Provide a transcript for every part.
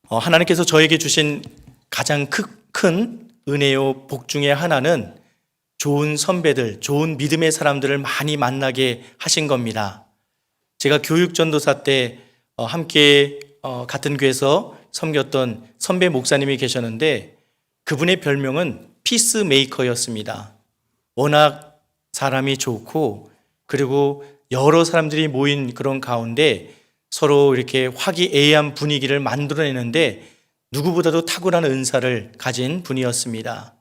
하나님께서 저에게 주신 가장 큰 은혜요 복 중에 하나는 좋은 선배들, 좋은 믿음의 사람들을 많이 만나게 하신 겁니다. 제가 교육전도사 때 함께 같은 교회에서 섬겼던 선배 목사님이 계셨는데 그분의 별명은 피스메이커였습니다. 워낙 사람이 좋고 그리고 여러 사람들이 모인 그런 가운데 서로 이렇게 화기애애한 분위기를 만들어내는데 누구보다도 탁월한 은사를 가진 분이었습니다.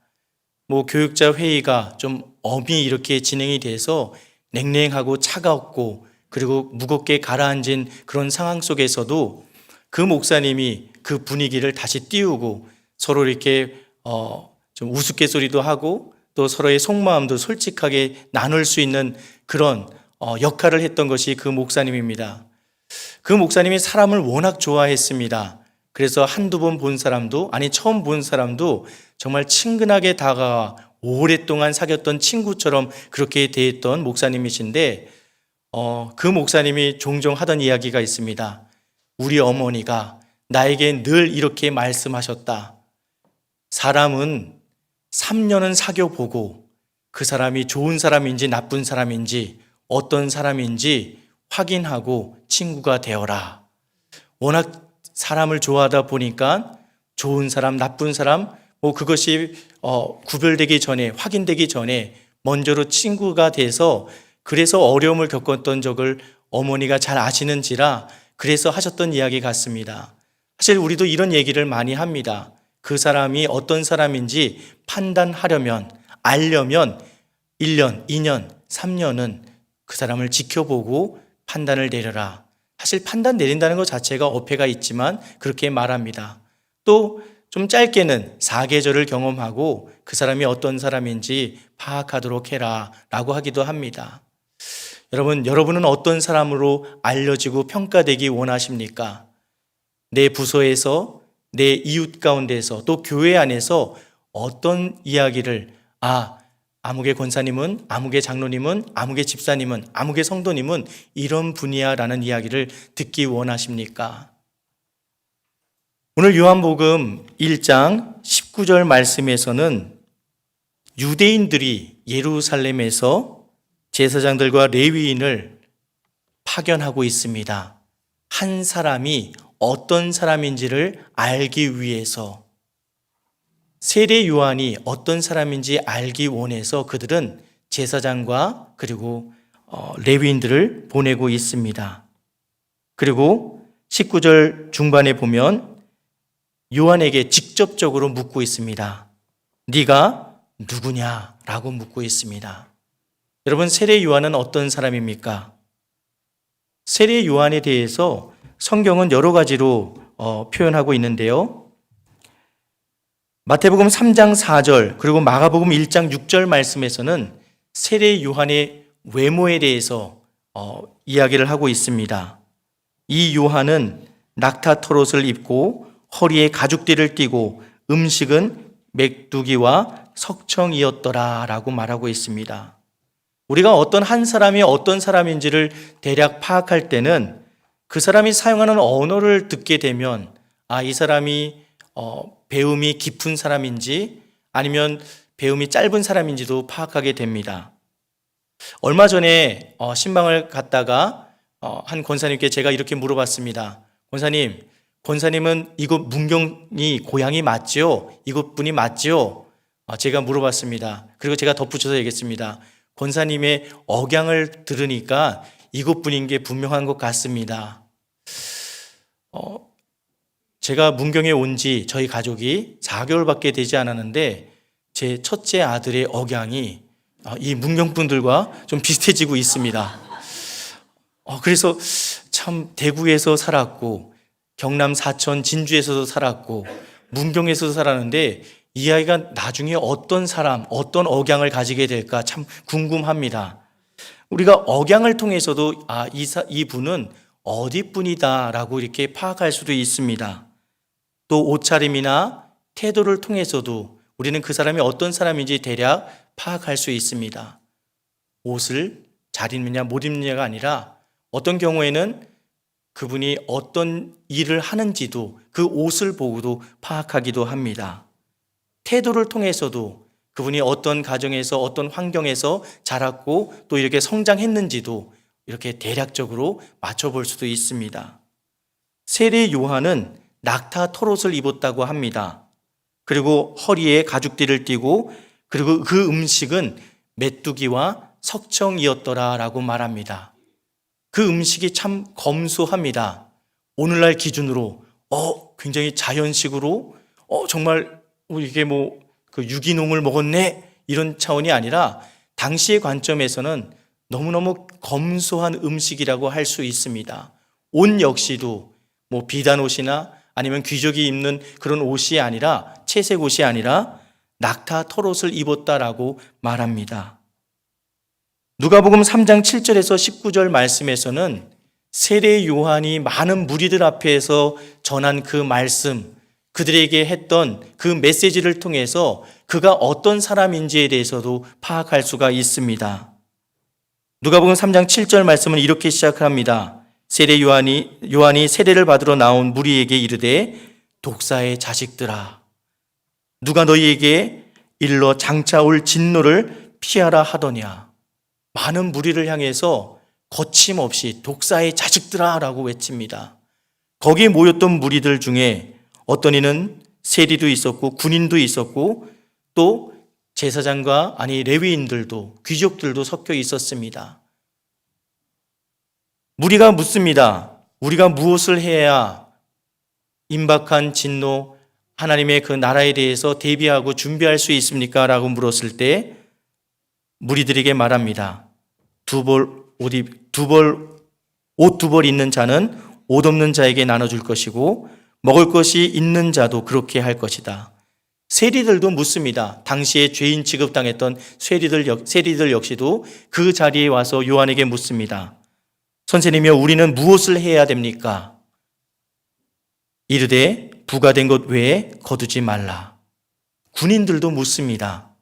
교육자 회의가 좀 엄히 이렇게 진행이 돼서 냉랭하고 차가웠고 그리고 무겁게 가라앉은 그런 상황 속에서도 그 목사님이 그 분위기를 다시 띄우고 서로 이렇게 좀 우스갯소리도 하고 또 서로의 속마음도 솔직하게 나눌 수 있는 그런 역할을 했던 것이 그 목사님입니다. 그 목사님이 사람을 워낙 좋아했습니다. 그래서 한두 번 본 사람도 처음 본 사람도 정말 친근하게 다가와 오랫동안 사귀었던 친구처럼 그렇게 대했던 목사님이신데 그 목사님이 종종 하던 이야기가 있습니다. 우리 어머니가 나에게 늘 이렇게 말씀하셨다. 사람은 3년은 사귀어보고 그 사람이 좋은 사람인지 나쁜 사람인지 어떤 사람인지 확인하고 친구가 되어라. 워낙 사람을 좋아하다 보니까 좋은 사람, 나쁜 사람 그것이 구별되기 전에 확인되기 전에 먼저로 친구가 돼서 그래서 어려움을 겪었던 적을 어머니가 잘 아시는지라 그래서 하셨던 이야기 같습니다. 사실 우리도 이런 얘기를 많이 합니다. 그 사람이 어떤 사람인지 판단하려면 알려면 1년, 2년, 3년은 그 사람을 지켜보고 판단을 내려라. 사실 판단 내린다는 것 자체가 어폐가 있지만 그렇게 말합니다. 또 좀 짧게는 4계절을 경험하고 그 사람이 어떤 사람인지 파악하도록 해라 라고 하기도 합니다. 여러분은 어떤 사람으로 알려지고 평가되기 원하십니까? 내 부서에서, 내 이웃 가운데서, 또 교회 안에서 어떤 이야기를 아무개 권사님은, 아무개 장로님은, 아무개 집사님은, 아무개 성도님은 이런 분이야 라는 이야기를 듣기 원하십니까? 오늘 요한복음 1장 19절 말씀에서는 유대인들이 예루살렘에서 제사장들과 레위인을 파견하고 있습니다. 한 사람이 어떤 사람인지를 알기 위해서 세례 요한이 어떤 사람인지 알기 원해서 그들은 제사장과 그리고 레위인들을 보내고 있습니다. 그리고 19절 중반에 보면 요한에게 직접적으로 묻고 있습니다. 네가 누구냐라고 묻고 있습니다. 여러분, 세례 요한은 어떤 사람입니까? 세례 요한에 대해서 성경은 여러 가지로 표현하고 있는데요. 마태복음 3장 4절 그리고 마가복음 1장 6절 말씀에서는 세례 요한의 외모에 대해서 이야기를 하고 있습니다. 이 요한은 낙타 털옷을 입고 허리에 가죽띠를 띠고 음식은 메뚜기와 석청이었더라 라고 말하고 있습니다. 우리가 어떤 한 사람이 어떤 사람인지를 대략 파악할 때는 그 사람이 사용하는 언어를 듣게 되면 이 사람이 배움이 깊은 사람인지 아니면 배움이 짧은 사람인지도 파악하게 됩니다. 얼마 전에 신방을 갔다가 한 권사님께 제가 이렇게 물어봤습니다. 권사님은 이곳 문경이 고향이 맞죠? 이곳 분이 맞죠? 제가 물어봤습니다. 그리고 제가 덧붙여서 얘기했습니다. 권사님의 억양을 들으니까 이곳 분인 게 분명한 것 같습니다. 제가 문경에 온 지 저희 가족이 4개월밖에 되지 않았는데 제 첫째 아들의 억양이 이 문경 분들과 좀 비슷해지고 있습니다. 그래서 참 대구에서 살았고 경남 사천 진주에서도 살았고 문경에서도 살았는데 이 아이가 나중에 어떤 사람, 어떤 억양을 가지게 될까 참 궁금합니다. 우리가 억양을 통해서도 이 분은 어디 분이다라고 이렇게 파악할 수도 있습니다. 또 옷차림이나 태도를 통해서도 우리는 그 사람이 어떤 사람인지 대략 파악할 수 있습니다. 옷을 잘 입느냐 못 입느냐가 아니라 어떤 경우에는 그분이 어떤 일을 하는지도 그 옷을 보고도 파악하기도 합니다. 태도를 통해서도 그분이 어떤 가정에서 어떤 환경에서 자랐고 또 이렇게 성장했는지도 이렇게 대략적으로 맞춰볼 수도 있습니다. 세례 요한은 낙타 털옷을 입었다고 합니다. 그리고 허리에 가죽띠를 띠고 그리고 그 음식은 메뚜기와 석청이었더라라고 말합니다. 그 음식이 참 검소합니다. 오늘날 기준으로 굉장히 자연식으로 정말 이게 그 유기농을 먹었네 이런 차원이 아니라 당시의 관점에서는 너무너무 검소한 음식이라고 할 수 있습니다. 옷 역시도 비단 옷이나 아니면 귀족이 입는 그런 옷이 아니라 채색 옷이 아니라 낙타 털옷을 입었다라고 말합니다. 누가복음 3장 7절에서 19절 말씀에서는 세례 요한이 많은 무리들 앞에서 전한 그 말씀, 그들에게 했던 그 메시지를 통해서 그가 어떤 사람인지에 대해서도 파악할 수가 있습니다. 누가복음 3장 7절 말씀은 이렇게 시작합니다. 세례 요한이 세례를 받으러 나온 무리에게 이르되 독사의 자식들아 누가 너희에게 일러 장차 올 진노를 피하라 하더냐. 많은 무리를 향해서 거침없이 독사의 자식들아 라고 외칩니다. 거기에 모였던 무리들 중에 어떤 이는 세리도 있었고 군인도 있었고 또 제사장과 레위인들도 귀족들도 섞여 있었습니다. 무리가 묻습니다. 우리가 무엇을 해야 임박한 진노 하나님의 그 나라에 대해서 대비하고 준비할 수 있습니까? 라고 물었을 때 무리들에게 말합니다. 옷 두 벌 있는 자는 옷 없는 자에게 나눠줄 것이고 먹을 것이 있는 자도 그렇게 할 것이다. 세리들도 묻습니다. 당시에 죄인 취급당했던 세리들 역시도 그 자리에 와서 요한에게 묻습니다. 선생님이여 우리는 무엇을 해야 됩니까? 이르되 부과된 것 외에 거두지 말라. 군인들도 묻습니다.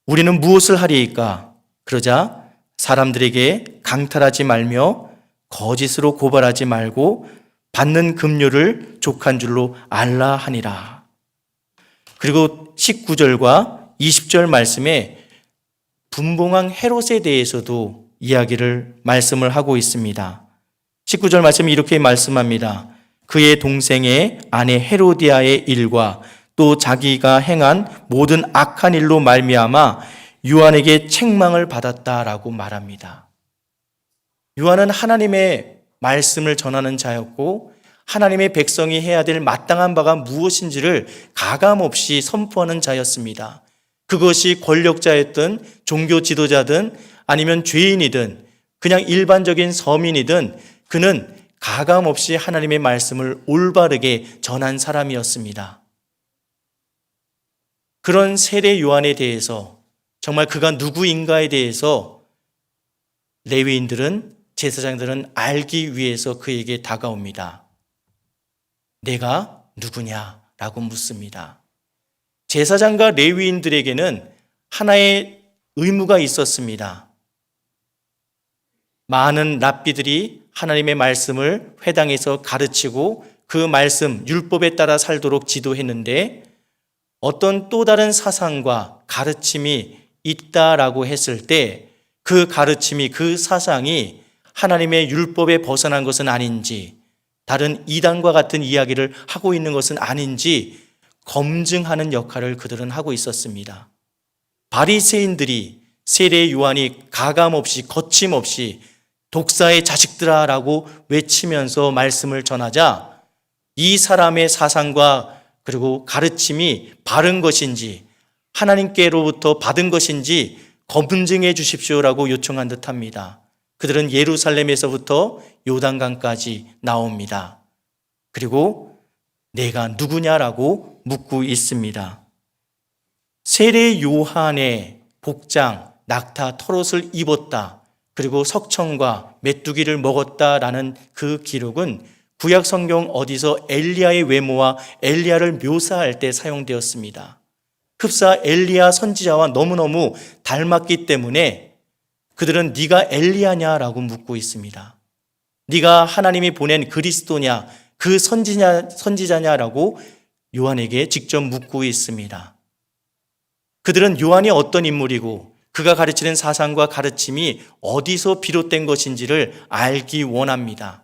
우리는 무엇을 하리이까? 그러자 사람들에게 강탈하지 말며 거짓으로 고발하지 말고 받는 급료를 족한 줄로 알라 하니라. 그리고 19절과 20절 말씀에 분봉왕 헤롯에 대해서도 말씀을 하고 있습니다. 19절 말씀이 이렇게 말씀합니다. 그의 동생의 아내 헤로디아의 일과 또 자기가 행한 모든 악한 일로 말미암아 요한에게 책망을 받았다라고 말합니다. 요한은 하나님의 말씀을 전하는 자였고 하나님의 백성이 해야 될 마땅한 바가 무엇인지를 가감없이 선포하는 자였습니다. 그것이 권력자였든 종교 지도자든 아니면 죄인이든 그냥 일반적인 서민이든 그는 가감없이 하나님의 말씀을 올바르게 전한 사람이었습니다. 그런 세례 요한에 대해서 정말 그가 누구인가에 대해서 레위인들은 제사장들은 알기 위해서 그에게 다가옵니다. 내가 누구냐라고 묻습니다. 제사장과 레위인들에게는 하나의 의무가 있었습니다. 많은 랍비들이 하나님의 말씀을 회당에서 가르치고 그 말씀, 율법에 따라 살도록 지도했는데 어떤 또 다른 사상과 가르침이 있다라고 했을 때 그 가르침이, 그 사상이 하나님의 율법에 벗어난 것은 아닌지 다른 이단과 같은 이야기를 하고 있는 것은 아닌지 검증하는 역할을 그들은 하고 있었습니다. 바리새인들이 세례 요한이 가감없이 거침없이 독사의 자식들아라고 외치면서 말씀을 전하자 이 사람의 사상과 그리고 가르침이 바른 것인지 하나님께로부터 받은 것인지 검증해 주십시오라고 요청한 듯합니다. 그들은 예루살렘에서부터 요단강까지 나옵니다. 그리고 내가 누구냐라고 묻고 있습니다. 세례 요한의 복장, 낙타 털옷을 입었다. 그리고 석청과 메뚜기를 먹었다라는 그 기록은 구약 성경 어디서 엘리야의 외모와 엘리야를 묘사할 때 사용되었습니다. 흡사 엘리야 선지자와 너무너무 닮았기 때문에 그들은 네가 엘리야냐라고 묻고 있습니다. 네가 하나님이 보낸 그리스도냐, 그 선지자냐라고 요한에게 직접 묻고 있습니다. 그들은 요한이 어떤 인물이고 그가 가르치는 사상과 가르침이 어디서 비롯된 것인지를 알기 원합니다.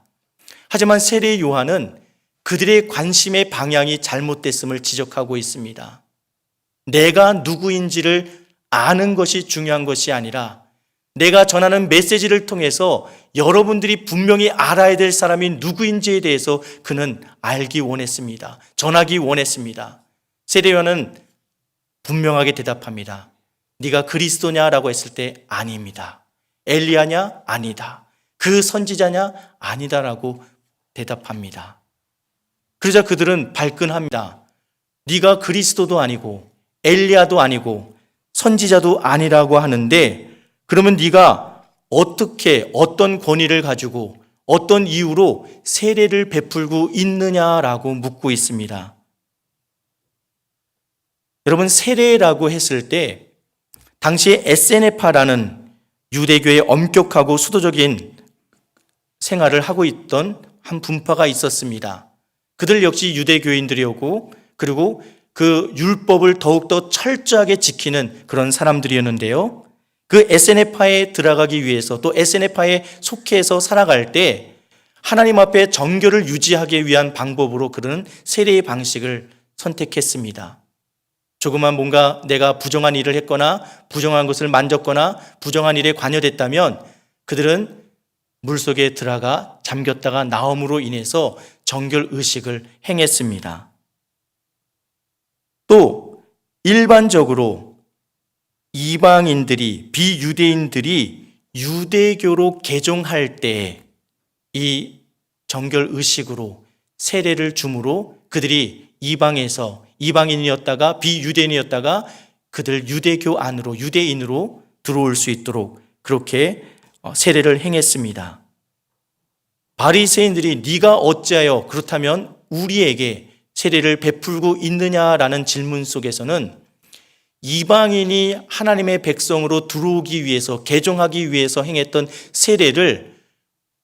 하지만 세례 요한은 그들의 관심의 방향이 잘못됐음을 지적하고 있습니다. 내가 누구인지를 아는 것이 중요한 것이 아니라 내가 전하는 메시지를 통해서 여러분들이 분명히 알아야 될 사람이 누구인지에 대해서 그는 알기 원했습니다. 전하기 원했습니다. 세례 요한은 분명하게 대답합니다. 네가 그리스도냐라고 했을 때 아닙니다. 엘리야냐? 아니다. 그 선지자냐? 아니다라고 대답합니다. 그러자 그들은 발끈합니다. 네가 그리스도도 아니고 엘리야도 아니고 선지자도 아니라고 하는데 그러면 네가 어떻게 어떤 권위를 가지고 어떤 이유로 세례를 베풀고 있느냐라고 묻고 있습니다. 여러분, 세례라고 했을 때 당시에 에세네파라는 유대교의 엄격하고 수도적인 생활을 하고 있던 한 분파가 있었습니다. 그들 역시 유대교인들이었고 그리고 그 율법을 더욱더 철저하게 지키는 그런 사람들이었는데요. 그 에세네파에 들어가기 위해서 또 에세네파에 속해서 살아갈 때 하나님 앞에 정결을 유지하기 위한 방법으로 그들은 세례의 방식을 선택했습니다. 조그만 뭔가 내가 부정한 일을 했거나 부정한 것을 만졌거나 부정한 일에 관여됐다면 그들은 물속에 들어가 잠겼다가 나옴으로 인해서 정결 의식을 행했습니다. 또 일반적으로 이방인들이 비유대인들이 유대교로 개종할 때 이 정결 의식으로 세례를 줌으로 그들이 이방인이었다가 비유대인이었다가 그들 유대교 안으로 유대인으로 들어올 수 있도록 그렇게 세례를 행했습니다. 바리새인들이 네가 어찌하여 그렇다면 우리에게 세례를 베풀고 있느냐라는 질문 속에서는 이방인이 하나님의 백성으로 들어오기 위해서 개종하기 위해서 행했던 세례를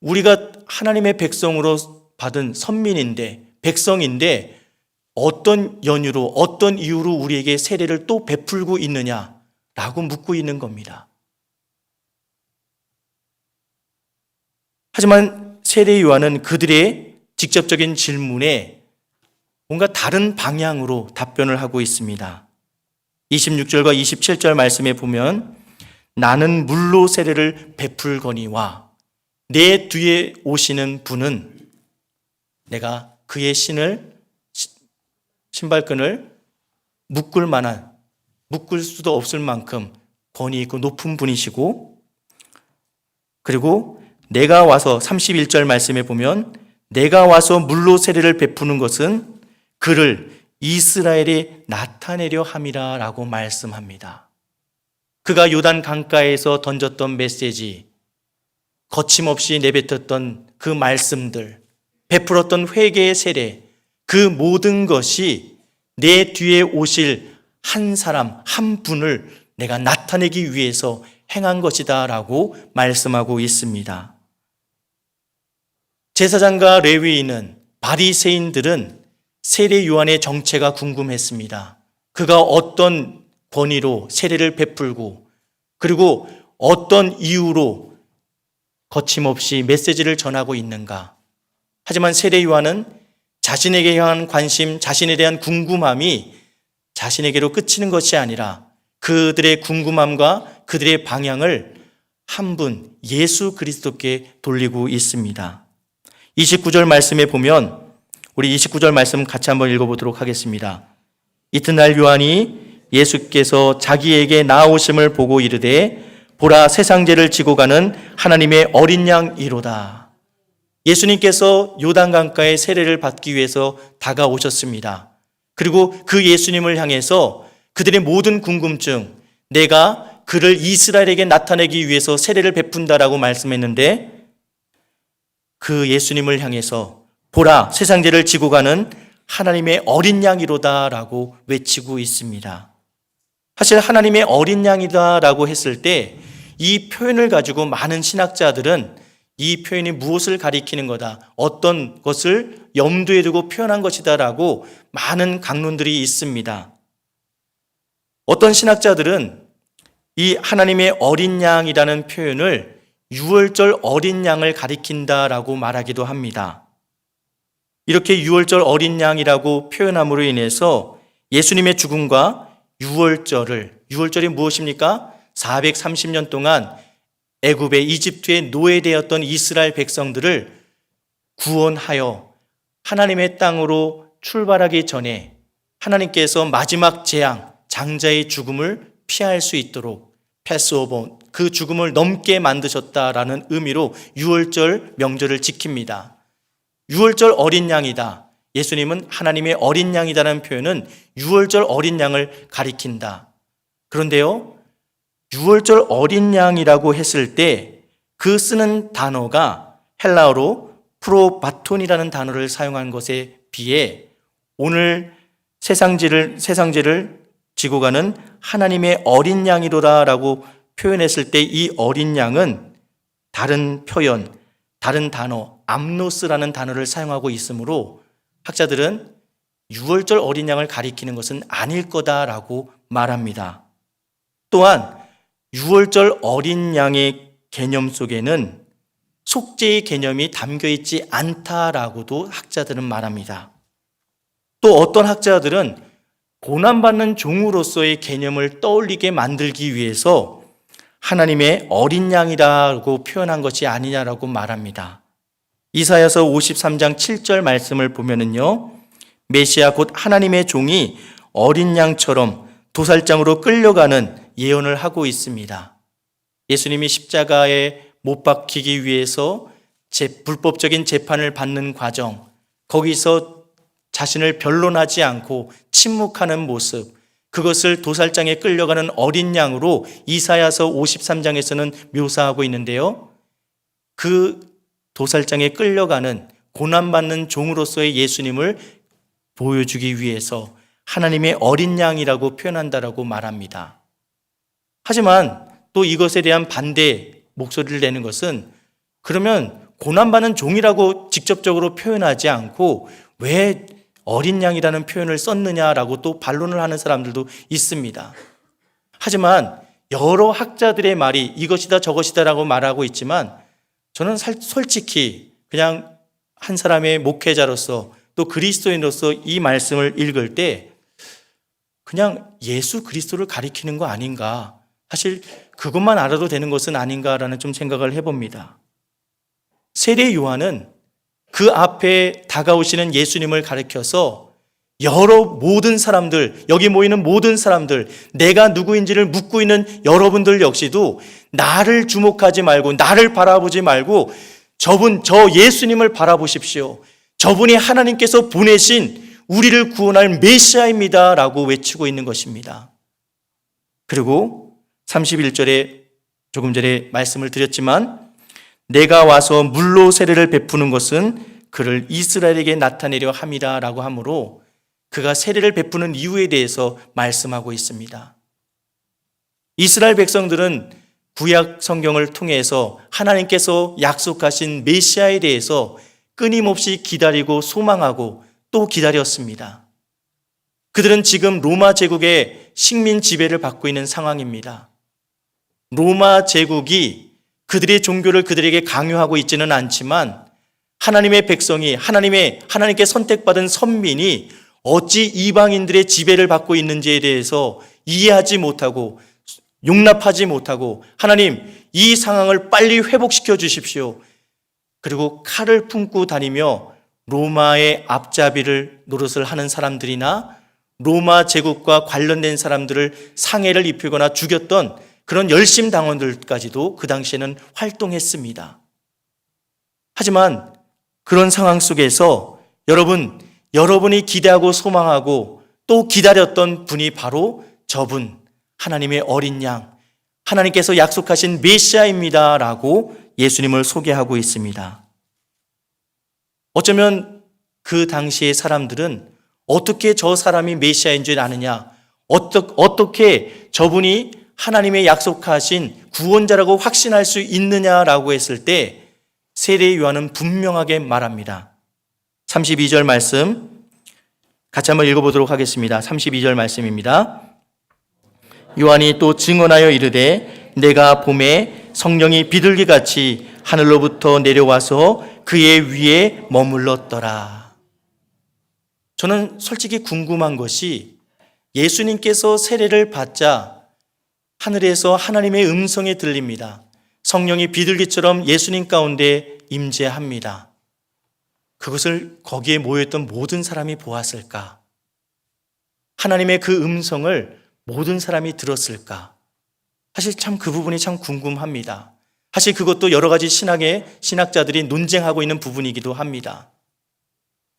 우리가 하나님의 백성으로 받은 선민인데 백성인데 어떤 연유로 어떤 이유로 우리에게 세례를 또 베풀고 있느냐라고 묻고 있는 겁니다. 하지만 세례 요한은 그들의 직접적인 질문에 뭔가 다른 방향으로 답변을 하고 있습니다. 26절과 27절 말씀에 보면 나는 물로 세례를 베풀거니와 내 뒤에 오시는 분은 내가 그의 신발끈을 묶을 수도 없을 만큼 권위 있고 높은 분이시고 그리고 내가 와서 31절 말씀에 보면 내가 와서 물로 세례를 베푸는 것은 그를 이스라엘에 나타내려 함이라 라고 말씀합니다. 그가 요단 강가에서 던졌던 메시지, 거침없이 내뱉었던 그 말씀들, 베풀었던 회개의 세례, 그 모든 것이 내 뒤에 오실 한 사람, 한 분을 내가 나타내기 위해서 행한 것이다 라고 말씀하고 있습니다. 제사장과 레위인은 바리새인들은 세례 요한의 정체가 궁금했습니다. 그가 어떤 권위로 세례를 베풀고 그리고 어떤 이유로 거침없이 메시지를 전하고 있는가. 하지만 세례 요한은 자신에게 향한 관심, 자신에 대한 궁금함이 자신에게로 그치는 것이 아니라 그들의 궁금함과 그들의 방향을 한 분 예수 그리스도께 돌리고 있습니다. 29절 말씀에 보면 우리 29절 말씀 같이 한번 읽어보도록 하겠습니다. 이튿날 요한이 예수께서 자기에게 나아오심을 보고 이르되 보라 세상죄를 지고 가는 하나님의 어린 양이로다. 예수님께서 요단강가의 세례를 받기 위해서 다가오셨습니다. 그리고 그 예수님을 향해서 그들의 모든 궁금증, 내가 그를 이스라엘에게 나타내기 위해서 세례를 베푼다라고 말씀했는데 그 예수님을 향해서 보라 세상죄를 지고 가는 하나님의 어린 양이로다라고 외치고 있습니다. 사실 하나님의 어린 양이다라고 했을 때 이 표현을 가지고 많은 신학자들은 이 표현이 무엇을 가리키는 거다, 어떤 것을 염두에 두고 표현한 것이다라고 많은 강론들이 있습니다. 어떤 신학자들은 이 하나님의 어린 양이라는 표현을 유월절 어린 양을 가리킨다라고 말하기도 합니다. 이렇게 유월절 어린 양이라고 표현함으로 인해서 예수님의 죽음과 유월절이 무엇입니까? 430년 동안 애굽의 이집트에 노예되었던 이스라엘 백성들을 구원하여 하나님의 땅으로 출발하기 전에 하나님께서 마지막 재앙, 장자의 죽음을 피할 수 있도록 패스오버, 그 죽음을 넘게 만드셨다라는 의미로 유월절 명절을 지킵니다. 유월절 어린 양이다. 예수님은 하나님의 어린 양이다라는 표현은 유월절 어린 양을 가리킨다. 그런데요, 유월절 어린 양이라고 했을 때 그 쓰는 단어가 헬라어로 프로바톤이라는 단어를 사용한 것에 비해 오늘 세상죄를 지고 가는 하나님의 어린 양이로다라고 표현했을 때 이 어린 양은 다른 표현, 다른 단어, 암노스라는 단어를 사용하고 있으므로 학자들은 유월절 어린 양을 가리키는 것은 아닐 거다라고 말합니다. 또한 유월절 어린 양의 개념 속에는 속죄의 개념이 담겨 있지 않다라고도 학자들은 말합니다. 또 어떤 학자들은 고난받는 종으로서의 개념을 떠올리게 만들기 위해서 하나님의 어린 양이라고 표현한 것이 아니냐라고 말합니다. 이사야서 53장 7절 말씀을 보면은요, 메시아 곧 하나님의 종이 어린 양처럼 도살장으로 끌려가는 예언을 하고 있습니다. 예수님이 십자가에 못 박히기 위해서 불법적인 재판을 받는 과정, 거기서 자신을 변론하지 않고 침묵하는 모습, 그것을 도살장에 끌려가는 어린 양으로 이사야서 53장에서는 묘사하고 있는데요, 그 도살장에 끌려가는 고난받는 종으로서의 예수님을 보여주기 위해서 하나님의 어린 양이라고 표현한다라고 말합니다. 하지만 또 이것에 대한 반대 목소리를 내는 것은, 그러면 고난받는 종이라고 직접적으로 표현하지 않고 왜 어린 양이라는 표현을 썼느냐라고 또 반론을 하는 사람들도 있습니다. 하지만 여러 학자들의 말이 이것이다 저것이다라고 말하고 있지만, 저는 솔직히 그냥 한 사람의 목회자로서 또 그리스도인으로서 이 말씀을 읽을 때 그냥 예수 그리스도를 가리키는 거 아닌가, 사실 그것만 알아도 되는 것은 아닌가라는 좀 생각을 해봅니다. 세례 요한은 그 앞에 다가오시는 예수님을 가리켜서 모든 사람들, 여기 모이는 모든 사람들, 내가 누구인지를 묻고 있는 여러분들 역시도 나를 주목하지 말고, 나를 바라보지 말고 저 예수님을 바라보십시오. 저분이 하나님께서 보내신 우리를 구원할 메시아입니다 라고 외치고 있는 것입니다. 그리고 31절에 조금 전에 말씀을 드렸지만, 내가 와서 물로 세례를 베푸는 것은 그를 이스라엘에게 나타내려 함이라 라고 하므로 그가 세례를 베푸는 이유에 대해서 말씀하고 있습니다. 이스라엘 백성들은 구약 성경을 통해서 하나님께서 약속하신 메시아에 대해서 끊임없이 기다리고 소망하고 또 기다렸습니다. 그들은 지금 로마 제국의 식민 지배를 받고 있는 상황입니다. 로마 제국이 그들의 종교를 그들에게 강요하고 있지는 않지만 하나님의 백성이, 하나님께 선택받은 선민이 어찌 이방인들의 지배를 받고 있는지에 대해서 이해하지 못하고 용납하지 못하고, 하나님 이 상황을 빨리 회복시켜 주십시오. 그리고 칼을 품고 다니며 로마의 앞잡이를 노릇을 하는 사람들이나 로마 제국과 관련된 사람들을 상해를 입히거나 죽였던 그런 열심 당원들까지도 그 당시에는 활동했습니다. 하지만 그런 상황 속에서 여러분이 기대하고 소망하고 또 기다렸던 분이 바로 저분, 하나님의 어린 양, 하나님께서 약속하신 메시아입니다 라고 예수님을 소개하고 있습니다. 어쩌면 그 당시의 사람들은 어떻게 저 사람이 메시아인 줄 아느냐, 어떻게 저분이 하나님의 약속하신 구원자라고 확신할 수 있느냐라고 했을 때 세례 요한은 분명하게 말합니다. 32절 말씀 같이 한번 읽어보도록 하겠습니다. 32절 말씀입니다. 요한이 또 증언하여 이르되 내가 봄에 성령이 비둘기같이 하늘로부터 내려와서 그의 위에 머물렀더라. 저는 솔직히 궁금한 것이 예수님께서 세례를 받자 하늘에서 하나님의 음성이 들립니다. 성령이 비둘기처럼 예수님 가운데 임재합니다. 그것을 거기에 모여있던 모든 사람이 보았을까? 하나님의 그 음성을 모든 사람이 들었을까? 사실 참 그 부분이 참 궁금합니다. 사실 그것도 여러 가지 신학자들이 논쟁하고 있는 부분이기도 합니다.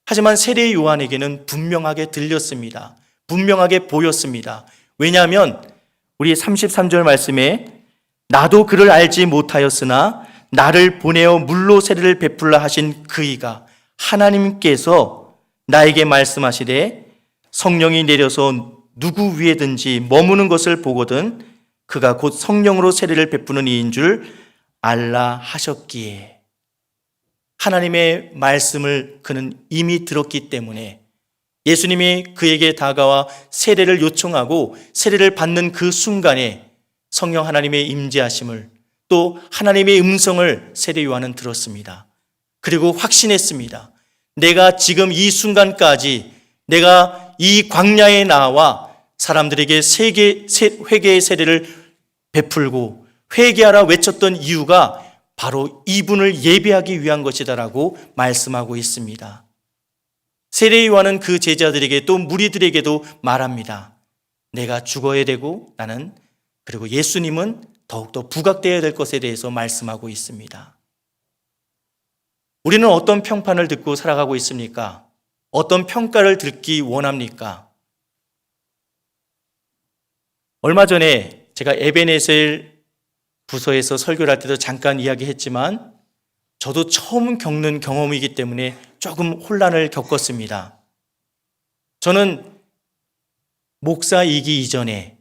하지만 세례 요한에게는 분명하게 들렸습니다. 분명하게 보였습니다. 왜냐하면 우리 33절 말씀에 나도 그를 알지 못하였으나 나를 보내어 물로 세례를 베풀라 하신 그이가 하나님께서 나에게 말씀하시되 성령이 내려서 누구 위에든지 머무는 것을 보거든 그가 곧 성령으로 세례를 베푸는 이인 줄 알라 하셨기에 하나님의 말씀을 그는 이미 들었기 때문에 예수님이 그에게 다가와 세례를 요청하고 세례를 받는 그 순간에 성령 하나님의 임재하심을 또 하나님의 음성을 세례 요한은 들었습니다. 그리고 확신했습니다. 내가 지금 이 순간까지 내가 이 광야에 나와 사람들에게 회개의 세례를 베풀고 회개하라 외쳤던 이유가 바로 이분을 예배하기 위한 것이다라고 말씀하고 있습니다. 세례 요한은 그 제자들에게 또 무리들에게도 말합니다. 내가 죽어야 되고 나는 그리고 예수님은 더욱더 부각되어야 될 것에 대해서 말씀하고 있습니다. 우리는 어떤 평판을 듣고 살아가고 있습니까? 어떤 평가를 듣기 원합니까? 얼마 전에 제가 에베네셀 부서에서 설교를 할 때도 잠깐 이야기했지만 저도 처음 겪는 경험이기 때문에 조금 혼란을 겪었습니다. 저는 목사이기 이전에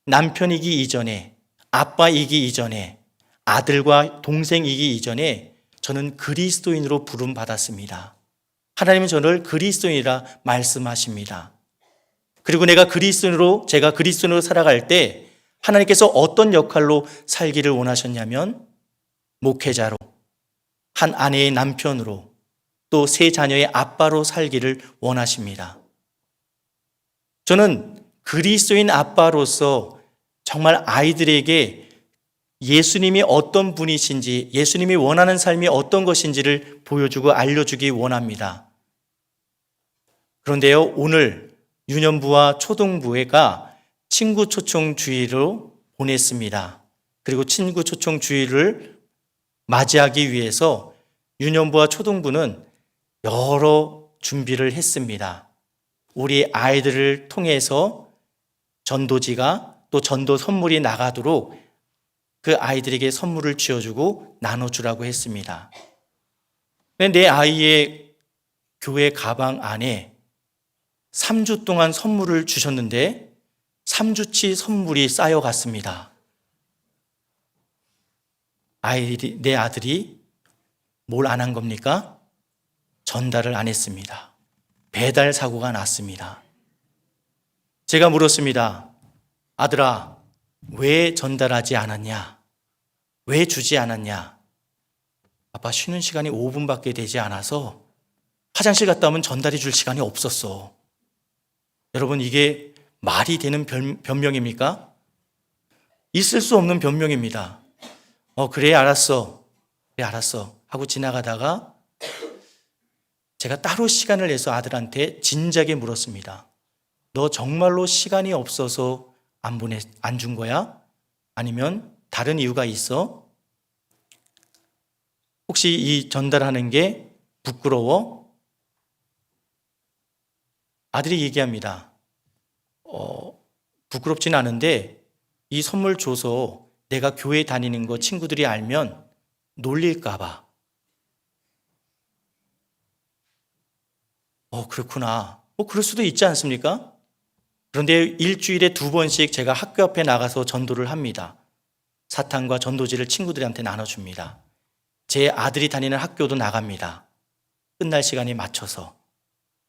남편이기 이전에 아빠이기 이전에 아들과 동생이기 이전에 저는 그리스도인으로 부름받았습니다. 하나님은 저를 그리스도인이라 말씀하십니다. 그리고 제가 그리스도인으로 살아갈 때 하나님께서 어떤 역할로 살기를 원하셨냐면 목회자로, 한 아내의 남편으로, 또 세 자녀의 아빠로 살기를 원하십니다. 저는 그리스도인 아빠로서 정말 아이들에게 예수님이 어떤 분이신지, 예수님이 원하는 삶이 어떤 것인지를 보여주고 알려주기 원합니다. 그런데요, 오늘 유년부와 초등부회가 친구 초청 주일로 보냈습니다. 그리고 친구 초청 주일을 맞이하기 위해서 유년부와 초등부는 여러 준비를 했습니다. 우리 아이들을 통해서 전도지가 또 전도 선물이 나가도록 그 아이들에게 선물을 쥐어주고 나눠주라고 했습니다. 내 아이의 교회 가방 안에 3주 동안 선물을 주셨는데 3주치 선물이 쌓여갔습니다. 내 아들이 뭘 안 한 겁니까? 전달을 안 했습니다. 배달 사고가 났습니다. 제가 물었습니다. 아들아, 왜 전달하지 않았냐? 왜 주지 않았냐? 아빠 쉬는 시간이 5분밖에 되지 않아서 화장실 갔다 오면 전달해 줄 시간이 없었어. 여러분, 이게 말이 되는 변명입니까? 있을 수 없는 변명입니다. 그래, 알았어. 그래, 알았어. 하고 지나가다가 제가 따로 시간을 내서 아들한테 진작에 물었습니다. 너 정말로 시간이 없어서 안 준 거야? 아니면 다른 이유가 있어? 혹시 이 전달하는 게 부끄러워? 아들이 얘기합니다. 부끄럽진 않은데 이 선물 줘서 내가 교회 다니는 거 친구들이 알면 놀릴까 봐. 그렇구나. 그럴 수도 있지 않습니까? 그런데 일주일에 2번씩 제가 학교 앞에 나가서 전도를 합니다. 사탕과 전도지를 친구들한테 나눠줍니다. 제 아들이 다니는 학교도 나갑니다. 끝날 시간에 맞춰서.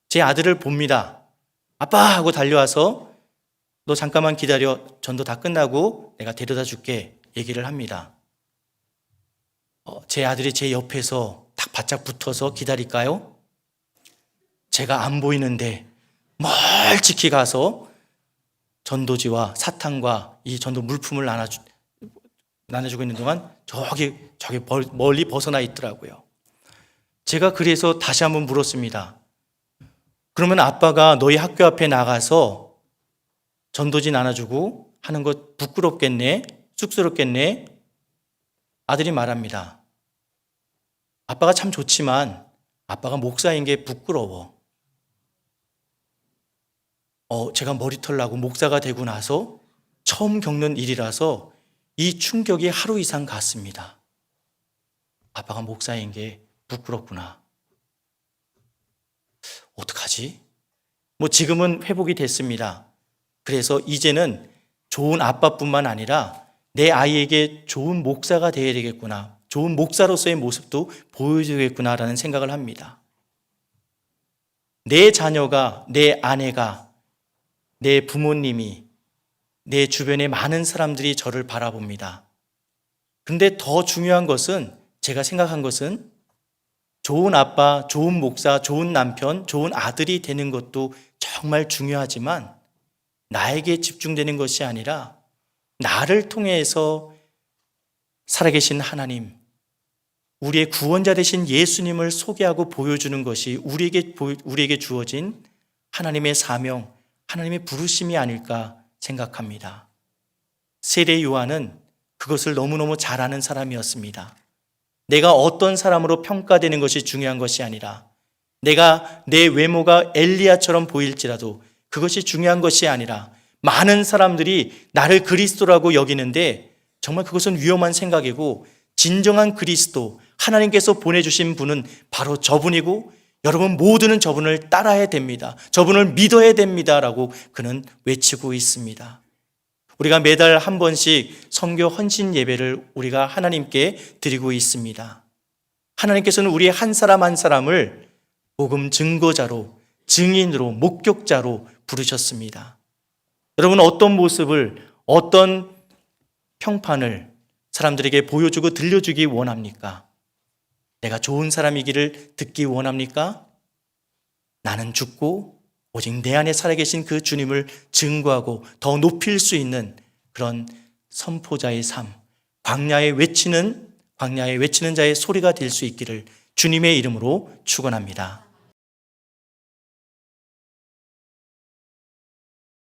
제 아들을 봅니다. 아빠! 하고 달려와서 너 잠깐만 기다려. 전도 다 끝나고 내가 데려다 줄게. 얘기를 합니다. 제 아들이 제 옆에서 딱 바짝 붙어서 기다릴까요? 제가 안 보이는데 멀찍이 가서 전도지와 사탕과 이 전도 물품을 나눠주고 있는 동안 저기 멀리 벗어나 있더라고요. 제가 그래서 다시 한번 물었습니다. 그러면 아빠가 너희 학교 앞에 나가서 전도지 나눠주고 하는 것 부끄럽겠네? 쑥스럽겠네? 아들이 말합니다. 아빠가 참 좋지만 아빠가 목사인 게 부끄러워. 제가 머리털 나고 목사가 되고 나서 처음 겪는 일이라서 이 충격이 하루 이상 갔습니다. 아빠가 목사인 게 부끄럽구나. 어떡하지? 지금은 회복이 됐습니다. 그래서 이제는 좋은 아빠뿐만 아니라 내 아이에게 좋은 목사가 되어야 되겠구나. 좋은 목사로서의 모습도 보여주겠구나라는 생각을 합니다. 내 자녀가, 내 아내가, 내 부모님이, 내 주변의 많은 사람들이 저를 바라봅니다. 그런데 더 중요한 것은, 제가 생각한 것은 좋은 아빠, 좋은 목사, 좋은 남편, 좋은 아들이 되는 것도 정말 중요하지만 나에게 집중되는 것이 아니라 나를 통해서 살아계신 하나님, 우리의 구원자 되신 예수님을 소개하고 보여주는 것이 우리에게 주어진 하나님의 사명, 하나님의 부르심이 아닐까 생각합니다. 세례 요한은 그것을 너무너무 잘 아는 사람이었습니다. 내가 어떤 사람으로 평가되는 것이 중요한 것이 아니라 내가 내 외모가 엘리야처럼 보일지라도 그것이 중요한 것이 아니라 많은 사람들이 나를 그리스도라고 여기는데 정말 그것은 위험한 생각이고 진정한 그리스도, 하나님께서 보내주신 분은 바로 저분이고 여러분 모두는 저분을 따라야 됩니다. 저분을 믿어야 됩니다라고 그는 외치고 있습니다. 우리가 매달 한 번씩 선교 헌신 예배를 우리가 하나님께 드리고 있습니다. 하나님께서는 우리 한 사람 한 사람을 복음 증거자로, 증인으로, 목격자로 부르셨습니다. 여러분 어떤 모습을, 어떤 평판을 사람들에게 보여주고 들려주기 원합니까? 내가 좋은 사람이기를 듣기 원합니까? 나는 죽고 오직 내 안에 살아계신 그 주님을 증거하고 더 높일 수 있는 그런 선포자의 삶, 광야에 외치는 자의 소리가 될 수 있기를 주님의 이름으로 축원합니다.